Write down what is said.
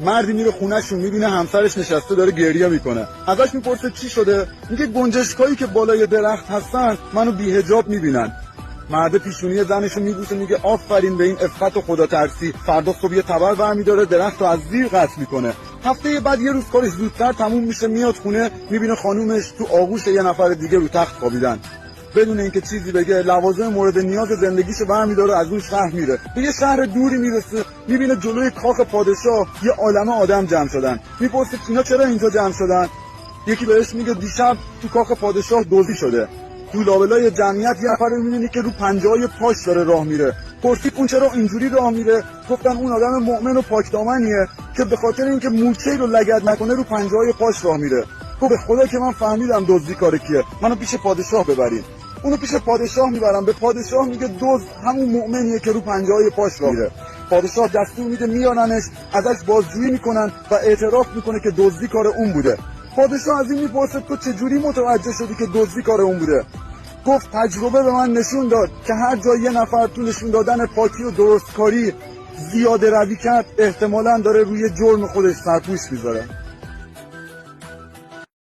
مردی میره خونه‌شون میبینه همسرش نشسته داره گریه میکنه، ازش میپرسه چی شده؟ میگه گنجشکایی که بالای درخت هستن منو بی‌حجاب میبینن. مرد پیشونی زنشو میبوسه میگه آفرین به این عفت و خدا ترسی. فردا صبح یه تبر برمیداره درختو از زیر قطع میکنه. هفته بعد یه روز کارش زودتر تموم میشه، میاد خونه میبینه خانومش تو آغوش یه نفر دیگه رو تخت خوابیدن. بدون اینکه چیزی بگه لوازم مورد نیاز زندگیشو برمیداره از اون شهر میره. به یه شهر دوری میرسه، میبینه جلوی کاخ پادشاه یه عالمه آدم جمع شدن. میپرسه اینا چرا اینجا جمع شدن؟ یکی بهش میگه دیشب تو کاخ پادشاه دزدی شده. تو لابلای جمعیت یه نفر میبینی که رو پنجه‌های پاش داره راه میره. پرسید اون چرا اینجوری راه میره؟ گفتن اون آدم مؤمن و پاکدامنیه که به خاطر اینکه مورچه‌ای رو لگد نکنه رو پنجه‌های پاش راه میره. تو به خدا که من فهمیدم دزدی کار کیه، منو پیش پادشاه ببرین. اونو پیش پادشاه میبرم، به پادشاه میگه دزد همون مؤمنیه که رو پنجه‌های پاش راه میره. پادشاه دستور میده میارنش، ازش بازجویی میکنن و اعتراف میکنه که دزدی کار اون بوده. پادشاه از این میپرسه تو چجوری متوجه شدی که دزدی کار اون بوده؟ گفت تجربه به من نشون داد که هر جای یه نفر تو نشون دادن پاکی و درستکاری زیاده روی کرد احتمالاً داره روی جرم خودش سرپوش میذاره.